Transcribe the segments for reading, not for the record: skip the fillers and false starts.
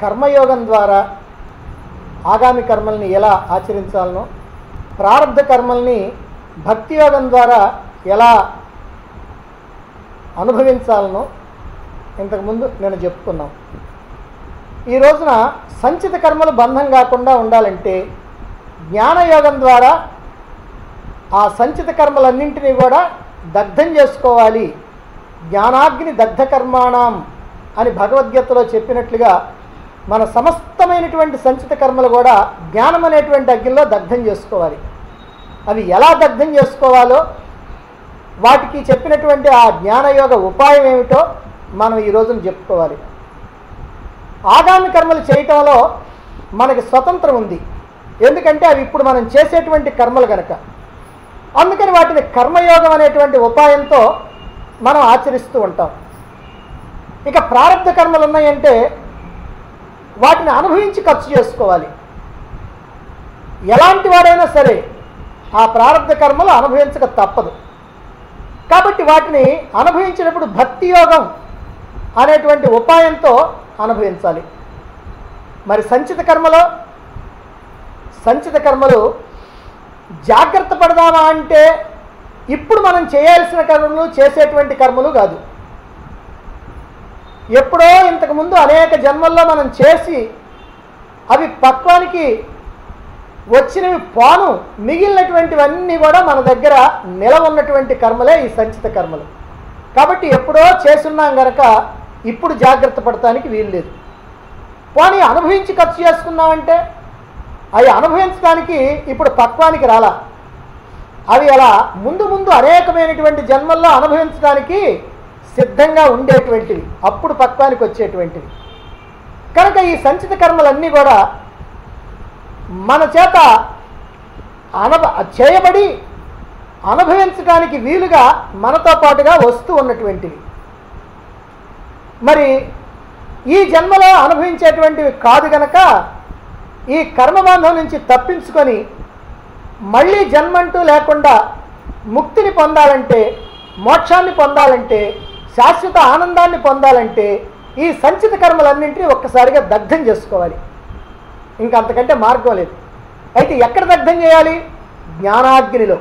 కర్మయోగం ద్వారా ఆగామి కర్మల్ని ఎలా ఆచరించాలనో, ప్రారబ్ధ కర్మల్ని భక్తి యోగం ద్వారా ఎలా అనుభవించాలనో ఇంతకుముందు నేను చెప్పుకున్నాం. ఈ రోజున సంచిత కర్మలు బంధం కాకుండా ఉండాలంటే జ్ఞానయోగం ద్వారా ఆ సంచిత కర్మలన్నింటినీ కూడా దగ్ధం చేసుకోవాలి. జ్ఞానాగ్ని దగ్ధ కర్మాణం అని భగవద్గీతలో చెప్పినట్లుగా మన సమస్తమైనటువంటి సంచిత కర్మలు కూడా జ్ఞానం అనేటువంటి అగ్నిలో దగ్ధం చేసుకోవాలి. అవి ఎలా దగ్ధం చేసుకోవాలో, వాటికి చెప్పినటువంటి ఆ జ్ఞానయోగ ఉపాయం ఏమిటో మనం ఈ రోజున చెప్పుకోవాలి. ఆగామి కర్మలు చేయటంలో మనకి స్వతంత్రం ఉంది. ఎందుకంటే అవి ఇప్పుడు మనం చేసేటువంటి కర్మలు కనుక. అందుకని వాటిని కర్మయోగం అనేటువంటి ఉపాయంతో మనం ఆచరిస్తూ ఉంటాం. ఇక ప్రారబ్ధ కర్మలు ఉన్నాయంటే వాటిని అనుభవించి ఖర్చు చేసుకోవాలి. ఎలాంటి వాడైనా సరే ఆ ప్రారబ్ధ కర్మలు అనుభవించక తప్పదు. కాబట్టి వాటిని అనుభవించినప్పుడు భక్తి యోగం అనేటువంటి ఉపాయంతో అనుభవించాలి. మరి సంచిత కర్మలు జాగ్రత్త పడదామా అంటే ఇప్పుడు మనం చేయాల్సిన కర్మలు చేసేటువంటి కర్మలు కాదు. ఎప్పుడో ఇంతకుముందు అనేక జన్మల్లో మనం చేసి అవి పక్వానికి వచ్చినవి పోను మిగిలినటువంటివన్నీ కూడా మన దగ్గర నిలవ ఉన్నటువంటి కర్మలే ఈ సంచిత కర్మలు. కాబట్టి ఎప్పుడో చేసున్నాం కనుక ఇప్పుడు జాగ్రత్త పడటానికి వీలు లేదు. పోనీ అనుభవించి ఖర్చు చేసుకున్నామంటే అవి అనుభవించడానికి ఇప్పుడు పక్వానికి రాలా. అవి అలా ముందు అనేకమైనటువంటి జన్మల్లో అనుభవించడానికి సిద్ధంగా ఉండేటువంటివి, అప్పుడు పక్వానికి వచ్చేటువంటివి. కనుక ఈ సంచిత కర్మలన్నీ కూడా మన చేత చేయబడి అనుభవించడానికి వీలుగా మనతో పాటుగా వస్తూ ఉన్నటువంటివి. మరి ఈ జన్మలో అనుభవించేటువంటివి కాదు కనుక ఈ కర్మబంధం నుంచి తప్పించుకొని మళ్ళీ జన్మంటూ లేకుండా ముక్తిని పొందాలంటే, మోక్షాన్ని పొందాలంటే, శాశ్వత ఆనందాన్ని పొందాలంటే ఈ సంచిత కర్మలన్నింటినీ ఒక్కసారిగా దగ్ధం చేసుకోవాలి. ఇంకా అంతకంటే మార్గం లేదు. అయితే ఎక్కడ దగ్ధం చేయాలి? జ్ఞానాగ్నిలో.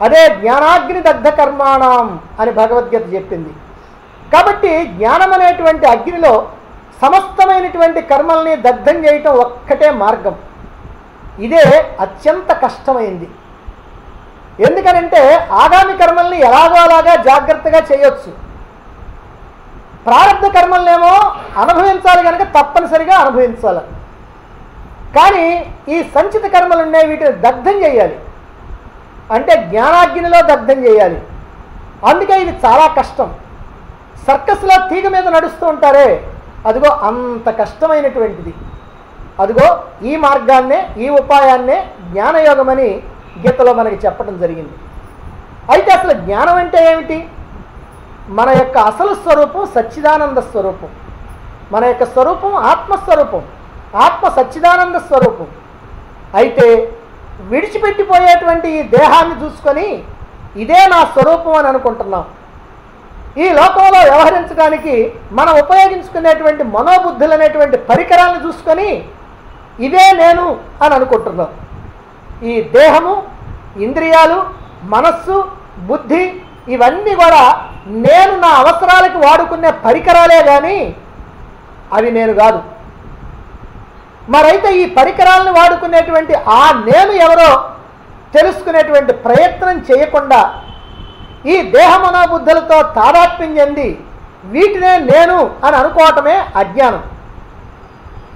అదే జ్ఞానాగ్ని దగ్ధ కర్మాణం అని భగవద్గీత చెప్పింది. కాబట్టి జ్ఞానం అనేటువంటి అగ్నిలో సమస్తమైనటువంటి కర్మల్ని దగ్ధం చేయటం ఒక్కటే మార్గం. ఇదే అత్యంత కష్టమైంది. ఎందుకనంటే ఆగామి కర్మల్ని ఎలాగో అలాగా జాగ్రత్తగా చేయొచ్చు. ప్రారబ్ధ కర్మలనేమో అనుభవించాలి కనుక తప్పనిసరిగా అనుభవించాలి. కానీ ఈ సంచిత కర్మలు ఉన్నాయి, వీటిని దగ్ధం చేయాలి అంటే జ్ఞానాగ్నిలో దగ్ధం చేయాలి. అందుకే ఇది చాలా కష్టం. సర్కస్లో తీగ మీద నడుస్తూ ఉంటారే, అదిగో అంత కష్టమైనటువంటిది. అదిగో ఈ మార్గాన్నే, ఈ ఉపాయాన్నే జ్ఞానయోగం అని గీతలో మనకి చెప్పడం జరిగింది. అయితే అసలు జ్ఞానం అంటే ఏమిటి? మన యొక్క అసలు స్వరూపం సచ్చిదానంద స్వరూపం. మన యొక్క స్వరూపం ఆత్మస్వరూపం, ఆత్మ సచ్చిదానంద స్వరూపం. అయితే విడిచిపెట్టిపోయేటువంటి ఈ దేహాన్ని చూసుకొని ఇదే నా స్వరూపం అని అనుకుంటున్నాం. ఈ లోకంలో వ్యవహరించడానికి మనం ఉపయోగించుకునేటువంటి మనోబుద్ధులు అనేటువంటి పరికరాలను చూసుకొని ఇదే నేను అని అనుకుంటున్నాం. ఈ దేహము, ఇంద్రియాలు, మనస్సు, బుద్ధి ఇవన్నీ కూడా నేను నా అవసరాలకు వాడుకునే పరికరాలే కానీ అవి నేను కాదు. మరైతే ఈ పరికరాలను వాడుకునేటువంటి ఆ నేను ఎవరో తెలుసుకునేటువంటి ప్రయత్నం చేయకుండా ఈ దేహ మనోబుద్ధులతో తాదాత్మ్యం చెంది వీటినే నేను అని అనుకోవటమే అజ్ఞానం.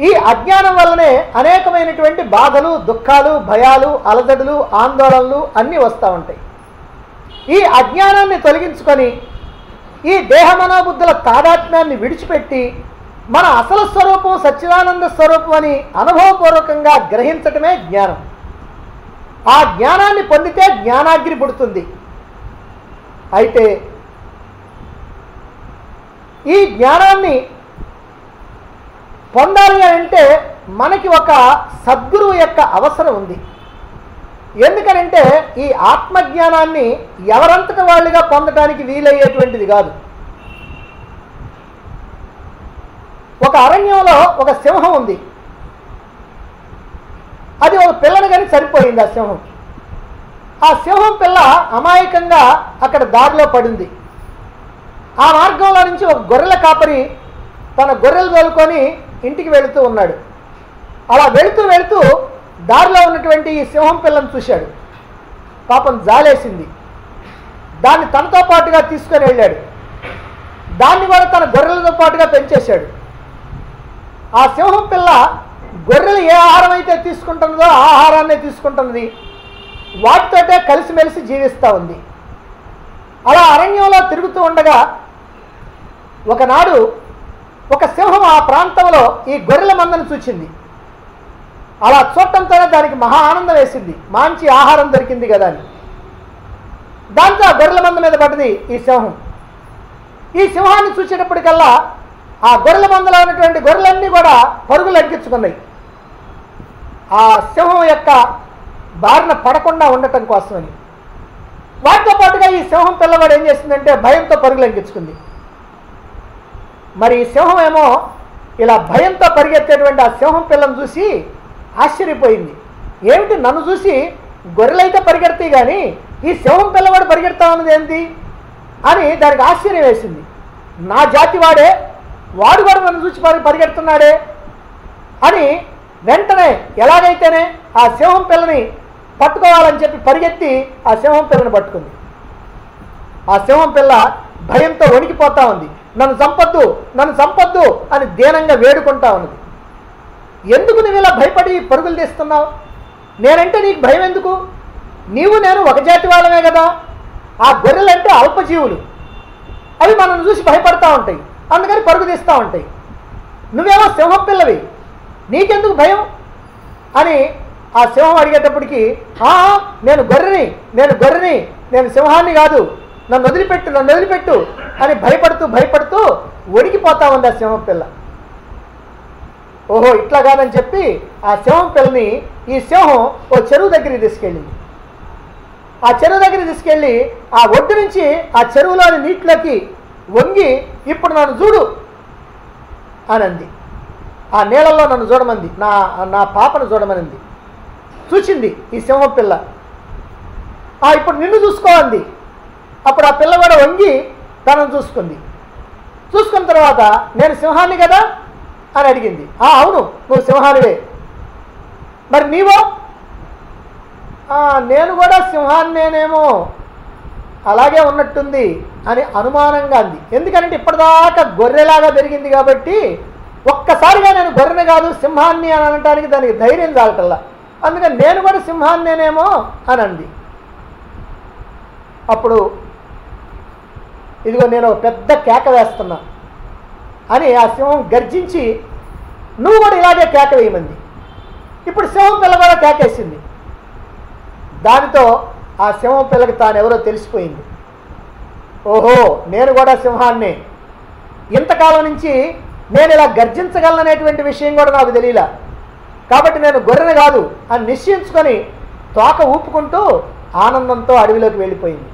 ఈ అజ్ఞానం వల్లనే అనేకమైనటువంటి బాధలు, దుఃఖాలు, భయాలు, అలజడులు, ఆందోళనలు అన్నీ వస్తూ ఉంటాయి. ఈ అజ్ఞానాన్ని తొలగించుకొని ఈ దేహ మనోబుద్ధుల తాదాత్మ్యాన్ని విడిచిపెట్టి మన అసలు స్వరూపం సచ్చిదానంద స్వరూపం అని అనుభవపూర్వకంగా గ్రహించటమే జ్ఞానం. ఆ జ్ఞానాన్ని పొందితే జ్ఞానాగ్ని పుడుతుంది. అయితే ఈ జ్ఞానాన్ని పొందాలి అంటే మనకి ఒక సద్గురువు యొక్క అవసరం ఉంది. ఎందుకనంటే ఈ ఆత్మజ్ఞానాన్ని ఎవరంతట వాళ్ళుగా పొందడానికి వీలయ్యేటువంటిది కాదు. ఒక అరణ్యంలో ఒక సింహం ఉంది. అది ఒక పిల్లని కానీ సరిపోయింది. ఆ సింహం పిల్ల అమాయకంగా అక్కడ దారిలో పడింది. ఆ మార్గంలో నుంచి ఒక గొర్రెల కాపరి తన గొర్రెలు తోలుకొని ఇంటికి వెళుతూ ఉన్నాడు. అలా వెళుతూ వెళుతూ దారిలో ఉన్నటువంటి ఈ సింహం పిల్లను చూశాడు. పాపం జాలేసింది. దాన్ని తనతో పాటుగా తీసుకొని వెళ్ళాడు. దాన్ని కూడా తన గొర్రెలతో పాటుగా పెంచేశాడు. ఆ సింహం పిల్ల గొర్రెలు ఏ ఆహారం అయితే తీసుకుంటున్నదో ఆ ఆహారాన్నే తీసుకుంటున్నది. వాటితోటే కలిసిమెలిసి జీవిస్తూ ఉంది. అలా అరణ్యంలో తిరుగుతూ ఉండగా ఒకనాడు ఒక సింహం ఆ ప్రాంతంలో ఈ గొర్రెల మందను చూచింది. అలా చూడటంతోనే దానికి మహా ఆనందం వేసింది. మంచి ఆహారం దొరికింది కదా అని. దాంతో ఆ గొర్రెల మంద మీద పడ్డది ఈ సింహం. ఈ సింహాన్ని చూసేటప్పటికల్లా ఆ గొర్రెల మందలో ఉన్నటువంటి గొర్రెలన్నీ కూడా పరుగులు ఎక్కించుకున్నాయి. ఆ సింహం యొక్క బారిన పడకుండా ఉండటం కోసమని. వాటితో పాటుగా ఈ సింహం పిల్లవాడు ఏం చేసిందంటే భయంతో పరుగులు ఎక్కించుకుంది. మరి ఈ సింహం ఏమో ఇలా భయంతో పరిగెత్తేటువంటి ఆ సింహం పిల్లను చూసి ఆశ్చర్యపోయింది. ఏమిటి, నన్ను చూసి గొర్రెలైతే పరిగెడతాయి కానీ ఈ సింహం పిల్లవాడు పరిగెడతా ఉన్నది ఏంటి అని దానికి ఆశ్చర్యం వేసింది. నా జాతి వాడే, వాడు కూడా నన్ను చూసి పరిగెడుతున్నాడే అని వెంటనే ఎలాగైతేనే ఆ సింహం పిల్లని పట్టుకోవాలని చెప్పి పరిగెత్తి ఆ సింహం పిల్లని పట్టుకుంది. ఆ సింహం పిల్ల భయంతో వణికిపోతా ఉంది. నన్ను చంపొద్దు, నన్ను చంపొద్దు అని దీనంగా వేడుకుంటా ఉన్నది. ఎందుకు నువ్వు ఇలా భయపడి పరుగులు తీస్తున్నావు? నేనంటే నీకు భయం ఎందుకు? నీవు నేను ఒక జాతి వాళ్ళమే కదా. ఆ గొర్రెలంటే అల్పజీవులు, అవి మనల్ని చూసి భయపడతా ఉంటాయి, అందుకని పరుగు తీస్తూ ఉంటాయి. నువ్వేమో సింహం పిల్లవి, నీకెందుకు భయం అని ఆ సింహం అడిగేటప్పటికి నేను గొర్రెని, నేను సింహాన్ని కాదు, నన్ను వదిలిపెట్టు అని భయపడుతూ వణికిపోతా ఉంది ఆ సింహం పిల్ల. ఓహో ఇట్లా కాదని చెప్పి ఆ సింహం పిల్లని ఈ సింహం ఓ చెరువు దగ్గరికి తీసుకెళ్ళింది. ఆ చెరువు దగ్గరికి తీసుకెళ్ళి ఆ ఒడ్డు నుంచి ఆ చెరువులోని నీటిలోకి వంగి ఇప్పుడు నన్ను చూడు అని అంది. ఆ నీళ్ళల్లో నన్ను చూడమంది, నా పాపను చూడమనింది. చూసింది ఈ సింహం పిల్ల. ఇప్పుడు నిన్ను చూసుకోమంది. అప్పుడు ఆ పిల్ల కూడా వంగి తనను చూసుకుంది. చూసుకున్న తర్వాత నేను సింహాన్ని కదా అని అడిగింది. అవును నువ్వు సింహానివే, మరి నీవో? నేను కూడా సింహాన్నేనేమో, అలాగే ఉన్నట్టుంది అని అనుమానంగా అంది. ఎందుకంటే ఇప్పటిదాకా గొర్రెలాగా పెరిగింది కాబట్టి ఒక్కసారిగా నేను గొర్రెని కాదు సింహాన్ని అని అనటానికి దానికి ధైర్యం చాలటల్లా. అందుకని నేను కూడా సింహాన్నేనేమో అని అంది. అప్పుడు ఇదిగో నేను పెద్ద కేక వేస్తున్నా అని ఆ సింహం గర్జించి నువ్వు కూడా ఇలాగే కేక వేయమంది. ఇప్పుడు సింహం పిల్ల కూడా కేకేసింది. దానితో ఆ సింహం పిల్లకి తానెవరో తెలిసిపోయింది. ఓహో నేను కూడా సింహాన్నే, ఇంతకాలం నుంచి నేను ఇలా గర్జించగలననేటువంటి విషయం కూడా నాకు తెలియలా, కాబట్టి నేను గొర్రెని కాదు అని నిశ్చయించుకొని తోక ఊపుకుంటూ ఆనందంతో అడవిలోకి వెళ్ళిపోయింది.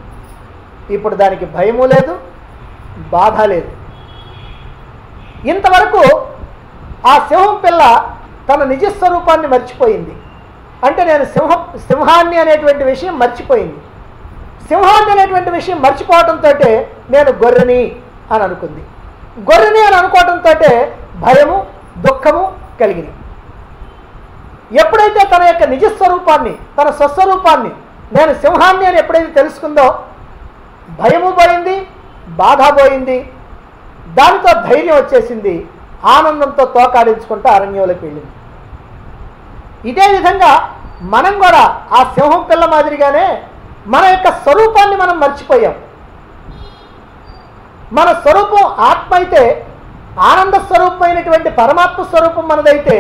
ఇప్పుడు దానికి భయము లేదు, బాధ లేదు. ఇంతవరకు ఆ సింహం పిల్ల తన నిజస్వరూపాన్ని మర్చిపోయింది. అంటే నేను సింహాన్ని అనేటువంటి విషయం మర్చిపోయింది. సింహాన్ని అనేటువంటి విషయం మర్చిపోవడంతో నేను గొర్రెని అని అనుకుంది. గొర్రెని అని అనుకోవడంతో భయము దుఃఖము కలిగినాయి. ఎప్పుడైతే తన యొక్క నిజస్వరూపాన్ని, తన స్వస్వరూపాన్ని నేను సింహాన్ని అని ఎప్పుడైతే తెలుసుకుందో భయము పోయింది, బాధ పోయింది, దానితో ధైర్యం వచ్చేసింది. ఆనందంతో తోకాడించుకుంటూ అరణ్యంలోకి వెళ్ళింది. ఇదే విధంగా మనం కూడా ఆ సింహం పిల్ల మాదిరిగానే మన యొక్క స్వరూపాన్ని మనం మర్చిపోయాం. మన స్వరూపం ఆత్మ అయితే, ఆనంద స్వరూపమైనటువంటి పరమాత్మ స్వరూపం మనదైతే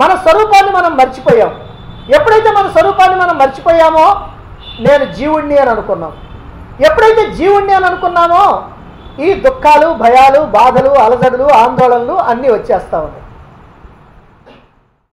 మన స్వరూపాన్ని మనం మర్చిపోయాం. ఎప్పుడైతే మన స్వరూపాన్ని మనం మర్చిపోయామో నేను జీవుణ్ణి అని అనుకున్నాం. ఎప్పుడైతే జీవుణ్ణి అని అనుకున్నామో ఈ దుఃఖాలు, భయాలు, బాధలు, అలజడులు, ఆందోళనలు అన్నీ వచ్చేస్తూ ఉన్నాయి.